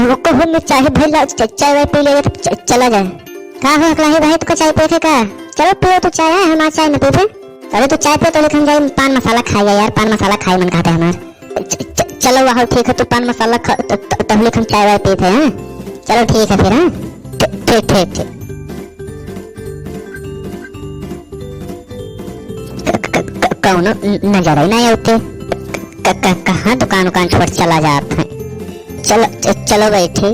रुको हम चाय भैया चाय वाय पी लेगा तो चला जाए। कहा हो अकलाही भाई तुमको चाय पिए का? चलो पियो तो चाय है, हमारा चाय न पीते। अरे तो चाय पियो तो लेकिन जाए पान मसाला खाएगा यार, पान मसाला खाए मन खाते हमारे। चलो वाह ठीक है, तो पान मसाला तब लेकिन चाय वाय पीते हैं। चलो ठीक है फिर। हाँ ठीक ठीक ठीक। कौन नजर ही नहीं आते। कहाँ दुकान उकान छोड़ चला जाते हैं। चलो चलो बैठे।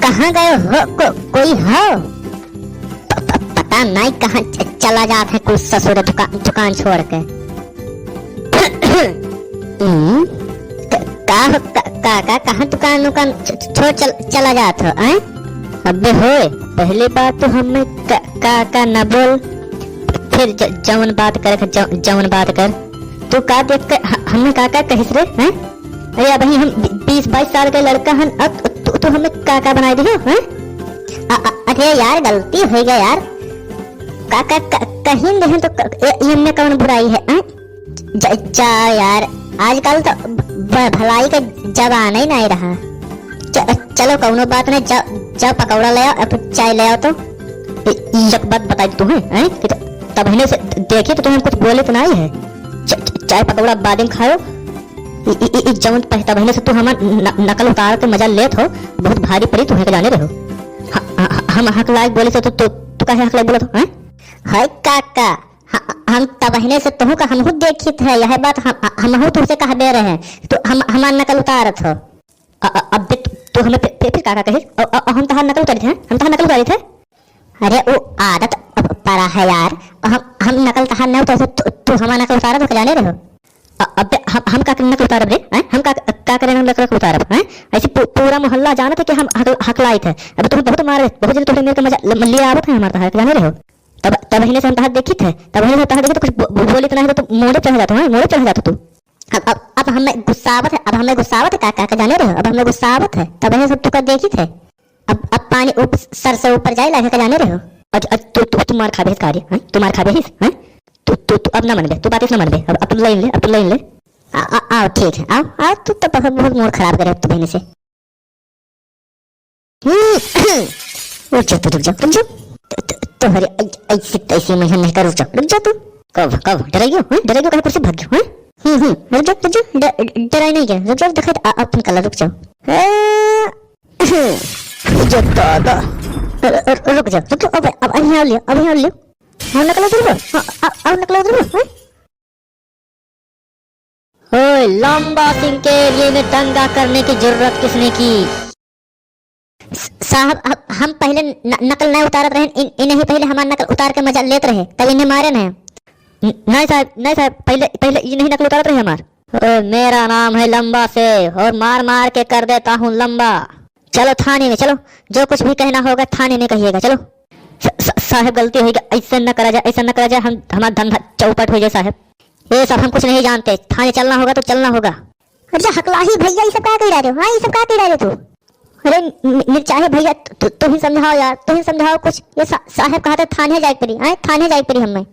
कहाँ गए हो? कोई हो? पता नहीं कहाँ चला जाते हैं कुछ ससुर दुकान छोड़ के। काका कहाँ दुकान छोड़ चला जाते हो? अबे होए पहली बात तो हमें काका न बोल, फिर जवन बात कर जवन बात कर। तू का देख कर हमें काका कहिस रे हैं? अरे अब हम 20-22 साल का लड़का हन, अब तू हमें काका बना दियो हैं? अरे यार गलती हो गया यार। काका कहीं नहीं तो ये में कौन बुराई है? जा यार आजकल तो भलाई का जमाना ही नहीं रहा। चलो कौनो बात नहीं, जा पकौड़ा ले आओ, चाय ले आओ। तो एक बात बता दी तुम्हें तब हिने से देखिए तो तुम्हें कुछ बोले तो नहीं है। चाय पकौड़ा बादिम खाओ। जवन पहता महीने से तू हमार नकल उतार के मजा लेत हो, बहुत भारी पड़ी तुम्हें जाने रहो। हम हक लायक बोले से तो तू काहे हक लायक बोलत हो? हाय काका हम तबहने से तोह का हमहु देखित है, यह बात हमहु तुझसे कह दे रहे हैं, तो हम हमार नकल उतारत हो। अब देख तू हमें फिर काका कहिस, हम तहार नकल उतारी थे, हम तहार नकल उतारी थे। अरे वो आदत पड़ा है यार, हम नकल तहार न उतार, तू हमार नकल उतारत हो जाने रहो। अब हम का नकल उतारब रे? हम का करेंगे नकल उतारब? ऐसे पूरा मोहल्ला जानत है कि हम हक लायक है। अब तुम बहुत मारे, बहुत जल्दी तुम्हें मेरे को मजा ले आवत है हमार तहार जाने रहो। तब हिने से हम तहार देखित है, तब हिने से तहार देखे तो कुछ बोली तो नहीं तो मोड़े चढ़ जाता है, मोड़े चढ़ जाता तू। अब हमें गुस्सावत है, अब हमें गुस्सावत है काका जाने रहो। अब हमें गुस्सावत है, तब हिने सब तू का देखित है। अब पानी सर से ऊपर जाए लाके जाने रहो। और तू मार खाबे कार्य हैं, तू मार खाबे हिस हैं। तू अब ना मन बे, तू बात ना मन बे। अब तू लाइन ले, अब तू लाइन ले। आओ ठीक है, आओ तू तो बहुत मूड खराब करे तू बहने से। रुक जा, रुक जा तुम्हारी ऐसी तैसी में नहीं कर। रुक जा तू। कब डराइयो हैं? डराइयो कहीं कुर्सी भाग गयो हैं? रुक जा डराई नहीं क्या? रुक जा देखा अपन कलर। रुक जाओ जो दादा रुक जा। अब अभी आ लियो, अभी आ लियो। हम नकल उधर अब नकल उधर ओए लंबा सिंह के लिए में दंगा करने की जरूरत किसने की? साहब हम पहले नकल नहीं उतारत रहे, इन्हें ही पहले हमारा नकल उतार के मजा लेते रहे, तब इन्हें मारे नहीं साहब पहले ये नहीं नकल उतारत रहे हमार। मेरा नाम है लंबा से और मार के कर देता हूँ लंबा। चलो थाने में चलो, जो कुछ भी कहना होगा थाने में कहिएगा। चलो साहब गलती हो गई, ऐसा न करा जाए, ऐसा न करा जाए, हम हमारा धंधा चौपट हो जाए साहब। ये सब हम कुछ नहीं जानते, थाने चलना होगा तो चलना होगा। अच्छा हकलाही भैया ये सब क्या कह रहे हो? हाँ ये सब क्या कह रहे हो तू? अरे मिर्चाहे भैया तू ही समझाओ यार, तू ही समझाओ कुछ। ये साहब कहा था थाने जाए पड़ी, थाने जाए पड़ी हमें।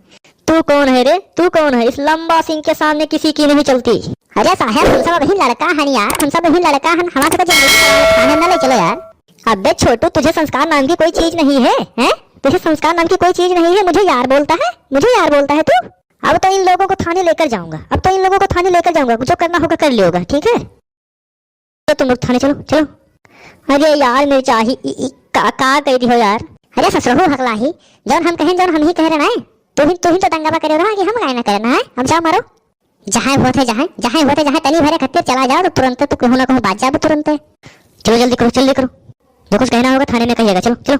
तू कौन है रे? तू कौन है? इस लंबा सिंह के सामने किसी की नहीं चलती। अरे साहब हम सब अभी लड़का है यार, हम सब अभी लड़का है, हमारे को थाने न ले चलो यार। अबे छोटू तुझे संस्कार नाम की कोई चीज नहीं है, हैं? तुझे संस्कार नाम की कोई चीज नहीं है। मुझे यार बोलता है, मुझे यार बोलता है तू। अब तो इन लोगों को थाने लेकर जाऊंगा, अब तो इन लोगों को थाने लेकर जाऊंगा, जो करना होगा कर लियोगा, ठीक है? तो तुम लोग थाने चलो चलो। अरे यार मिर्चाही का कह दी हो यार? अरे ससुर हकलाही जौन हम कहें जौन हम ही कह रहे हैं। तू ही तो दंगा करे रहा कि हम काय ना करना है। हम जाओ मारो जहाँ होते जहाँ तनी भरे खत्ते चला जाओ तो तुरंत तो कहूँ ना कहूँ बात जाओ तुरंत। चलो जल्दी करो, जल्दी करो, जो कुछ कहना होगा थाने में कहिएगा। चलो चलो।